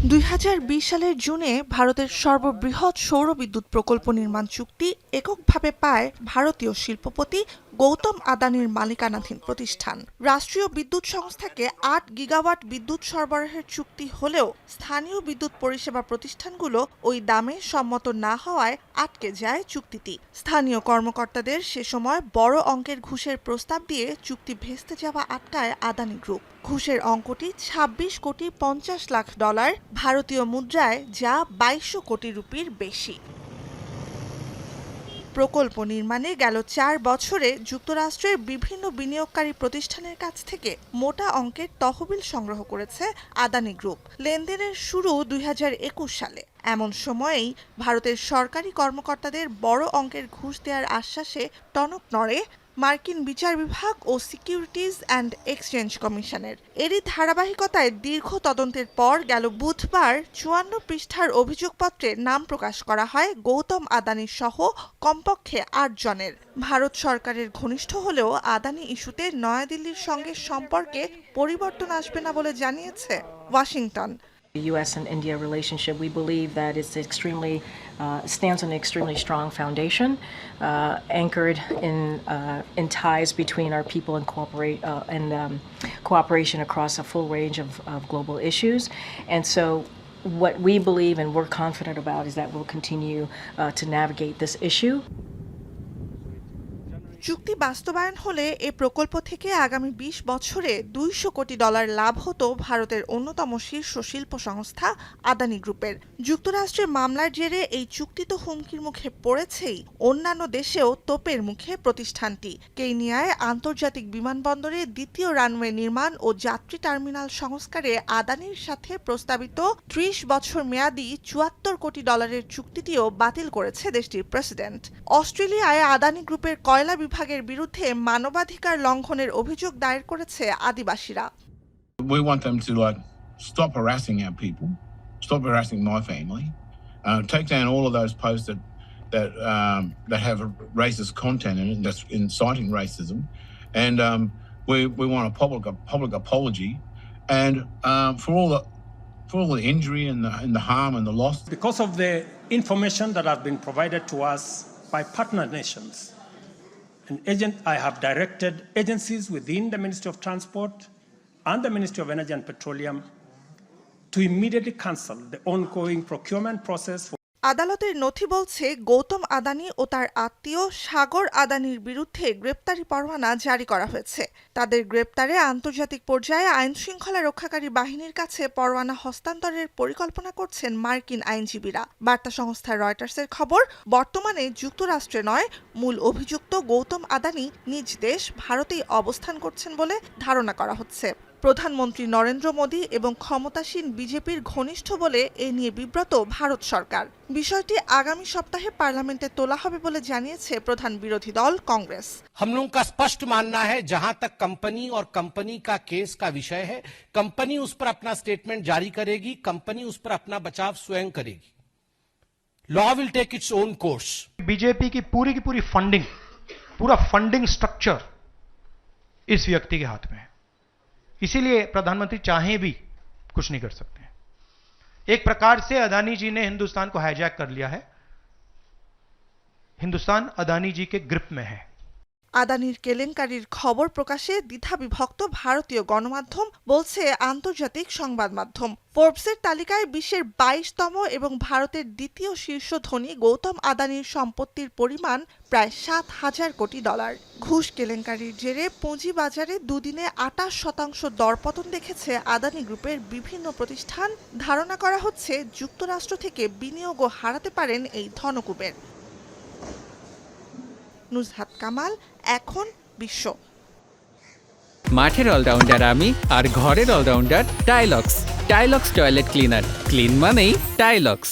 2020 সালের জুনে ভারতের সর্ববৃহৎ সৌর বিদ্যুৎ প্রকল্প নির্মাণ চুক্তি এককভাবে পায় ভারতীয় শিল্পপতি গৌতম আদানির মালিকানাধীন প্রতিষ্ঠান। রাষ্ট্রীয় বিদ্যুৎ সংস্থাকে 8 গিগাওয়াট বিদ্যুৎ সরবরাহের চুক্তি হলেও স্থানীয় বিদ্যুৎ পরিষেবা প্রতিষ্ঠানগুলো ওই দামে সম্মত না হওয়ায় আটকে যায় চুক্তিটি। স্থানীয় কর্মকর্তাদের সে সময় বড় অঙ্কের ঘুষের প্রস্তাব দিয়ে চুক্তি ভেস্তে যাওয়া আটকায় আদানি গ্রুপ। ঘুষের অঙ্কটি 26 কোটি 50 লাখ ডলার, ভারতীয় মুদ্রায় যা 2200 কোটি রুপির বেশি। প্রকল্প নির্মাণে গেল 4 বছরে যুক্তরাষ্ট্রের বিভিন্ন বিনিয়োগকারী প্রতিষ্ঠানের কাছ থেকে মোটা অঙ্কের তহবিল সংগ্রহ করেছে আদানি গ্রুপ। লেনদেনের শুরু 2021 সালে। এমন সময়েই ভারতের সরকারি কর্মকর্তাদের বড় অঙ্কের ঘুষ দেওয়ার আশ্বাসে টনক নড়ে মার্কিন বিচার বিভাগ ও সিকিউরিটিজ অ্যান্ড এক্সচেঞ্জ কমিশনের। এরই ধারাবাহিকতায় দীর্ঘ তদন্তের পর গেল বুধবার 54 পৃষ্ঠার অভিযোগপত্রে নাম প্রকাশ করা হয় গৌতম আদানি সহ কমপক্ষে 8 জনের। ভারত সরকারের ঘনিষ্ঠ হলেও আদানি ইস্যুতে নয়াদিল্লির সঙ্গে সম্পর্কে পরিবর্তন আসবে না বলে জানিয়েছে Washington. The U.S. and India relationship, we believe that it's stands on an extremely strong foundation, anchored in ties between our people and cooperation across a full range of global issues. And so, what we believe and we're confident about is that we'll continue to navigate this issue. চুক্তি বাস্তবায়ন হলে এ প্রকল্প থেকে আগামী 20 বছরে $200 কোটি লাভ হতো ভারতের অন্যতম শীর্ষ শিল্প সংস্থা আদানি গ্রুপের। যুক্তরাষ্ট্রের মামলার জেরে এই চুক্তি তো হুমকির মুখে পড়েছেই, অন্যান্য দেশেও তোপের মুখে প্রতিষ্ঠানটি। কেনিয়ায় আন্তর্জাতিক বিমানবন্দরে দ্বিতীয় রানওয়ে নির্মাণ ও যাত্রী টার্মিনাল সংস্কারে আদানির সাথে প্রস্তাবিত 30 বছর মেয়াদী $74 কোটি চুক্তিটিও বাতিল করেছে দেশটির প্রেসিডেন্ট। অস্ট্রেলিয়ায় আদানি গ্রুপের কয়লা বিভাগের বিরুদ্ধে মানবাধিকার লঙ্ঘনের অভিযোগ দায়ের করেছে আদিবাসীরা। We want them to stop harassing our people, stop harassing my family, take down all of those posts that have racist content in it, that's inciting racism, and we want a public apology, and for all the injury and the harm and the loss. Because of the information that has been provided to us by partner nations, I have directed agencies within the Ministry of Transport and the Ministry of Energy and Petroleum to immediately cancel the ongoing procurement process for আদালতের নথি বলছে গৌতম আদানি ও তার আত্মীয় সাগর আদানির বিরুদ্ধে গ্রেপ্তারি পরোয়ানা জারি করা হয়েছে। তাদের গ্রেপ্তারে আন্তর্জাতিক পর্যায়ে আইন শৃঙ্খলা রক্ষাকারী বাহিনীর কাছে পরোয়ানা হস্তান্তরের পরিকল্পনা করছেন মার্কিন আইনজীবীরা। বার্তা সংস্থা রয়টার্সের খবর, বর্তমানে যুক্তরাষ্ট্রে নয়, মূল অভিযুক্ত গৌতম আদানি নিজ দেশ ভারতেই অবস্থান করছেন বলে ধারণা করা হচ্ছে। প্রধানমন্ত্রী নরেন্দ্র মোদী এবং ক্ষমতাসীন বিজেপির ঘনিষ্ঠ বলে এ নিয়ে বিব্রত ভারত সরকার। বিষয়টি আগামী সপ্তাহে পার্লামেন্টে তোলা হবে বলে জানিয়েছে প্রধান বিরোধী দল কংগ্রেস। हम लोगों का स्पष्ट मानना है, जहां तक कंपनी और कंपनी का केस का विषय है, कंपनी उस पर अपना स्टेटमेंट जारी करेगी, कंपनी उस पर अपना बचाव स्वयं करेगी। Law will take its own course. BJP की पूरी फंडिंग, पूरा फंडिंग स्ट्रक्चर इस व्यक्ति के हाथ में है, इसीलिए प्रधानमंत्री चाहे भी कुछ नहीं कर सकते हैं। एक प्रकार से अदानी जी ने हिंदुस्तान को हाईजैक कर लिया है, हिंदुस्तान अदानी जी के ग्रिप में है। আদানির কেলেঙ্কারির খবর প্রকাশে দ্বিধাবিভক্ত ভারতীয় গণমাধ্যম, বলছে আন্তর্জাতিক সংবাদ মাধ্যম। ফোর্বসের তালিকায় বিশ্বের 22তম এবং ভারতের দ্বিতীয় শীর্ষ ধনী গৌতম আদানির সম্পত্তির পরিমাণ প্রায় $7,000 কোটি। ঘুষ কেলেঙ্কারির জেরে পুঁজিবাজারে দুদিনে 28% দরপতন দেখেছে আদানি গ্রুপের বিভিন্ন প্রতিষ্ঠান। ধারণা করা হচ্ছে যুক্তরাষ্ট্র থেকে বিনিয়োগও হারাতে পারেন এই ধনকুবের। নুজহাত কামাল, এখন বিশ্ব। মাঠের অলরাউন্ডার আমি, আর ঘরের all-rounder Tilex. Tilex toilet cleaner, clean মানেই টাইলক্স।